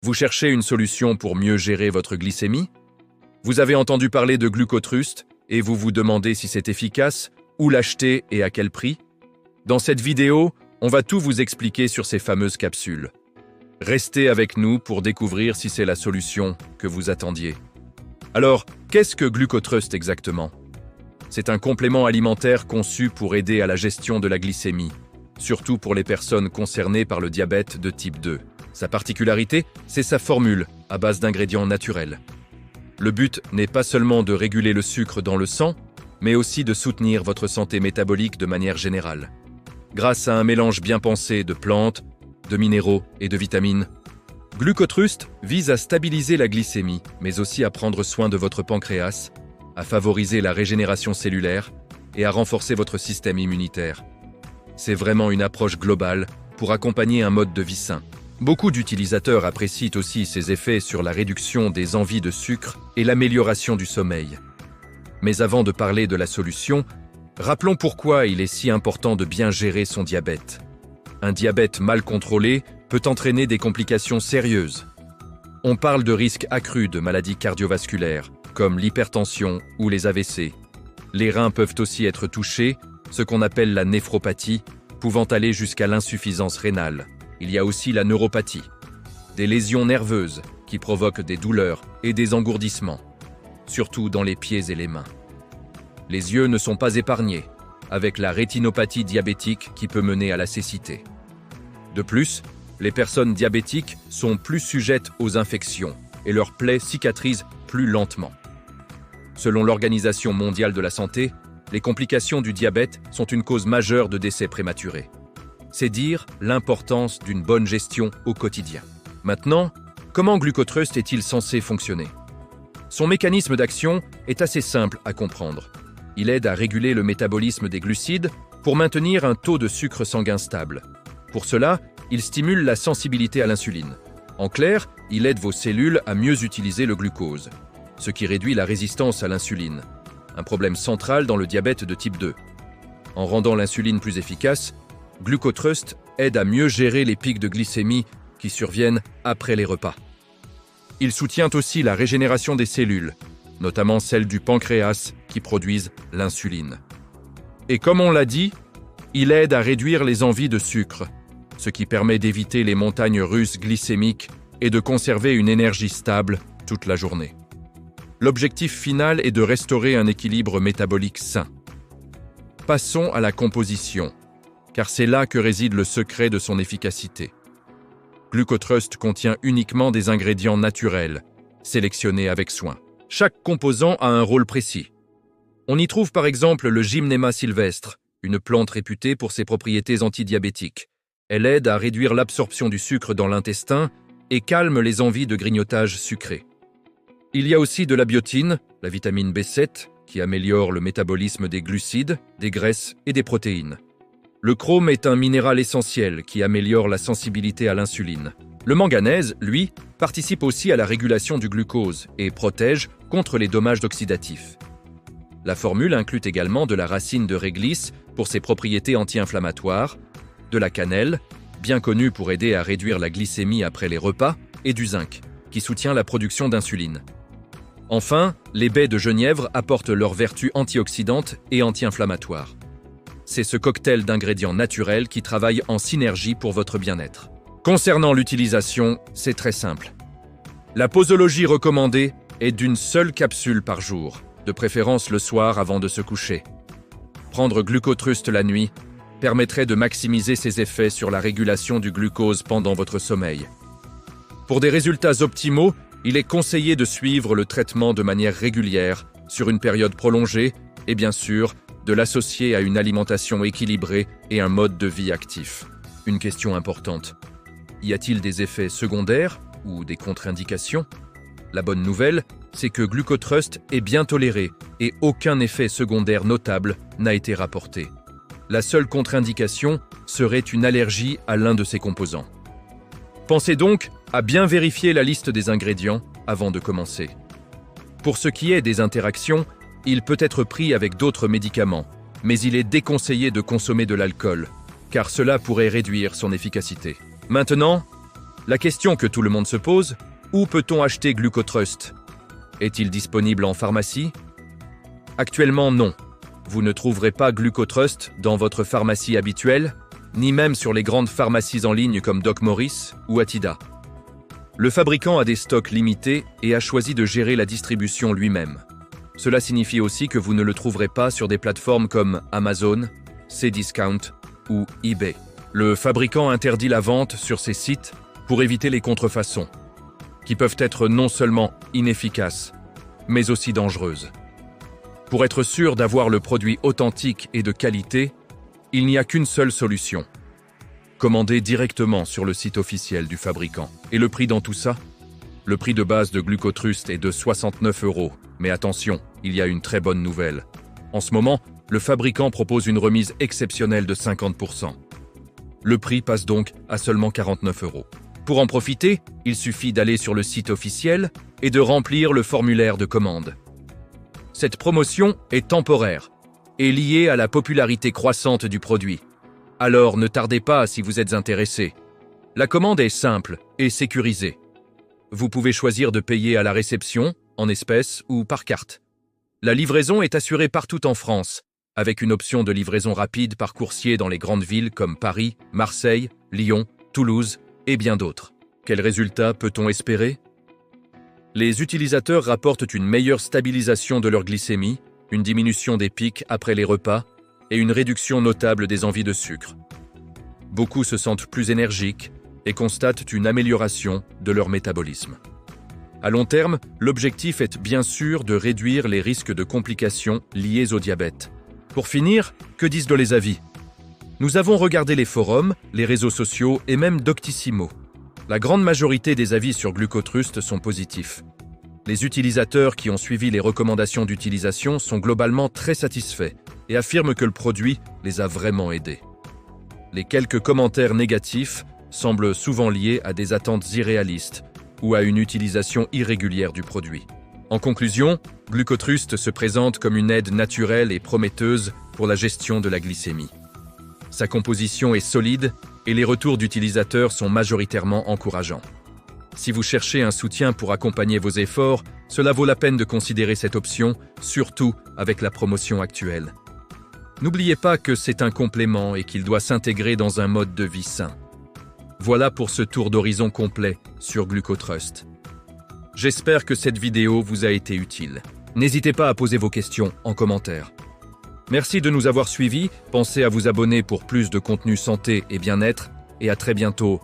Vous cherchez une solution pour mieux gérer votre glycémie? Vous avez entendu parler de Glucotrust et vous vous demandez si c'est efficace, où l'acheter et à quel prix? Dans cette vidéo, on va tout vous expliquer sur ces fameuses capsules. Restez avec nous pour découvrir si c'est la solution que vous attendiez. Alors, qu'est-ce que Glucotrust exactement? C'est un complément alimentaire conçu pour aider à la gestion de la glycémie, surtout pour les personnes concernées par le diabète de type 2. Sa particularité, c'est sa formule, à base d'ingrédients naturels. Le but n'est pas seulement de réguler le sucre dans le sang, mais aussi de soutenir votre santé métabolique de manière générale. Grâce à un mélange bien pensé de plantes, de minéraux et de vitamines, Glucotrust vise à stabiliser la glycémie, mais aussi à prendre soin de votre pancréas, à favoriser la régénération cellulaire et à renforcer votre système immunitaire. C'est vraiment une approche globale pour accompagner un mode de vie sain. Beaucoup d'utilisateurs apprécient aussi ses effets sur la réduction des envies de sucre et l'amélioration du sommeil. Mais avant de parler de la solution, rappelons pourquoi il est si important de bien gérer son diabète. Un diabète mal contrôlé peut entraîner des complications sérieuses. On parle de risques accrus de maladies cardiovasculaires, comme l'hypertension ou les AVC. Les reins peuvent aussi être touchés, ce qu'on appelle la néphropathie, pouvant aller jusqu'à l'insuffisance rénale. Il y a aussi la neuropathie, des lésions nerveuses qui provoquent des douleurs et des engourdissements, surtout dans les pieds et les mains. Les yeux ne sont pas épargnés, avec la rétinopathie diabétique qui peut mener à la cécité. De plus, les personnes diabétiques sont plus sujettes aux infections et leurs plaies cicatrisent plus lentement. Selon l'Organisation mondiale de la santé, les complications du diabète sont une cause majeure de décès prématurés. C'est dire l'importance d'une bonne gestion au quotidien. Maintenant, comment Glucotrust est-il censé fonctionner? Son mécanisme d'action est assez simple à comprendre. Il aide à réguler le métabolisme des glucides pour maintenir un taux de sucre sanguin stable. Pour cela, il stimule la sensibilité à l'insuline. En clair, il aide vos cellules à mieux utiliser le glucose, ce qui réduit la résistance à l'insuline, un problème central dans le diabète de type 2. En rendant l'insuline plus efficace, Glucotrust aide à mieux gérer les pics de glycémie qui surviennent après les repas. Il soutient aussi la régénération des cellules, notamment celles du pancréas qui produisent l'insuline. Et comme on l'a dit, il aide à réduire les envies de sucre, ce qui permet d'éviter les montagnes russes glycémiques et de conserver une énergie stable toute la journée. L'objectif final est de restaurer un équilibre métabolique sain. Passons à la composition, car c'est là que réside le secret de son efficacité. Glucotrust contient uniquement des ingrédients naturels, sélectionnés avec soin. Chaque composant a un rôle précis. On y trouve par exemple le Gymnema sylvestre, une plante réputée pour ses propriétés antidiabétiques. Elle aide à réduire l'absorption du sucre dans l'intestin et calme les envies de grignotage sucré. Il y a aussi de la biotine, la vitamine B7, qui améliore le métabolisme des glucides, des graisses et des protéines. Le chrome est un minéral essentiel qui améliore la sensibilité à l'insuline. Le manganèse, lui, participe aussi à la régulation du glucose et protège contre les dommages oxydatifs. La formule inclut également de la racine de réglisse pour ses propriétés anti-inflammatoires, de la cannelle, bien connue pour aider à réduire la glycémie après les repas, et du zinc, qui soutient la production d'insuline. Enfin, les baies de genièvre apportent leurs vertus antioxydantes et anti-inflammatoires. C'est ce cocktail d'ingrédients naturels qui travaille en synergie pour votre bien-être. Concernant l'utilisation, c'est très simple. La posologie recommandée est d'une seule capsule par jour, de préférence le soir avant de se coucher. Prendre Glucotrust la nuit permettrait de maximiser ses effets sur la régulation du glucose pendant votre sommeil. Pour des résultats optimaux, il est conseillé de suivre le traitement de manière régulière, sur une période prolongée, et bien sûr, de l'associer à une alimentation équilibrée et un mode de vie actif. Une question importante. Y a-t-il des effets secondaires ou des contre-indications? La bonne nouvelle, c'est que Glucotrust est bien toléré et aucun effet secondaire notable n'a été rapporté. La seule contre-indication serait une allergie à l'un de ses composants. Pensez donc à bien vérifier la liste des ingrédients avant de commencer. Pour ce qui est des interactions, il peut être pris avec d'autres médicaments, mais il est déconseillé de consommer de l'alcool, car cela pourrait réduire son efficacité. Maintenant, La question que tout le monde se pose, où peut-on acheter Glucotrust? Est-il disponible en pharmacie? Actuellement, non. Vous ne trouverez pas Glucotrust dans votre pharmacie habituelle, ni même sur les grandes pharmacies en ligne comme Doc Morris ou Atida. Le fabricant a des stocks limités et a choisi de gérer la distribution lui-même. Cela signifie aussi que vous ne le trouverez pas sur des plateformes comme Amazon, Cdiscount ou eBay. Le fabricant interdit la vente sur ces sites pour éviter les contrefaçons, qui peuvent être non seulement inefficaces, mais aussi dangereuses. Pour être sûr d'avoir le produit authentique et de qualité, il n'y a qu'une seule solution. Commander directement sur le site officiel du fabricant. Et le prix dans tout ça? Le prix de base de Glucotrust est de 69 €. Mais attention, il y a une très bonne nouvelle. En ce moment, le fabricant propose une remise exceptionnelle de 50%. Le prix passe donc à seulement 49 €. Pour en profiter, il suffit d'aller sur le site officiel et de remplir le formulaire de commande. Cette promotion est temporaire et liée à la popularité croissante du produit. Alors ne tardez pas si vous êtes intéressé. La commande est simple et sécurisée. Vous pouvez choisir de payer à la réception, en espèces ou par carte. La livraison est assurée partout en France, avec une option de livraison rapide par coursier dans les grandes villes comme Paris, Marseille, Lyon, Toulouse et bien d'autres. Quels résultats peut-on espérer? Les utilisateurs rapportent une meilleure stabilisation de leur glycémie, une diminution des pics après les repas et une réduction notable des envies de sucre. Beaucoup se sentent plus énergiques et constatent une amélioration de leur métabolisme. À long terme, l'objectif est bien sûr de réduire les risques de complications liées au diabète. Pour finir, que disent les avis? Nous avons regardé les forums, les réseaux sociaux et même Doctissimo. La grande majorité des avis sur Glucotrust sont positifs. Les utilisateurs qui ont suivi les recommandations d'utilisation sont globalement très satisfaits et affirment que le produit les a vraiment aidés. Les quelques commentaires négatifs semblent souvent liés à des attentes irréalistes ou à une utilisation irrégulière du produit. En conclusion, Glucotrust se présente comme une aide naturelle et prometteuse pour la gestion de la glycémie. Sa composition est solide et les retours d'utilisateurs sont majoritairement encourageants. Si vous cherchez un soutien pour accompagner vos efforts, cela vaut la peine de considérer cette option, surtout avec la promotion actuelle. N'oubliez pas que c'est un complément et qu'il doit s'intégrer dans un mode de vie sain. Voilà pour ce tour d'horizon complet sur Glucotrust. J'espère que cette vidéo vous a été utile. N'hésitez pas à poser vos questions en commentaire. Merci de nous avoir suivis, pensez à vous abonner pour plus de contenu santé et bien-être, et à très bientôt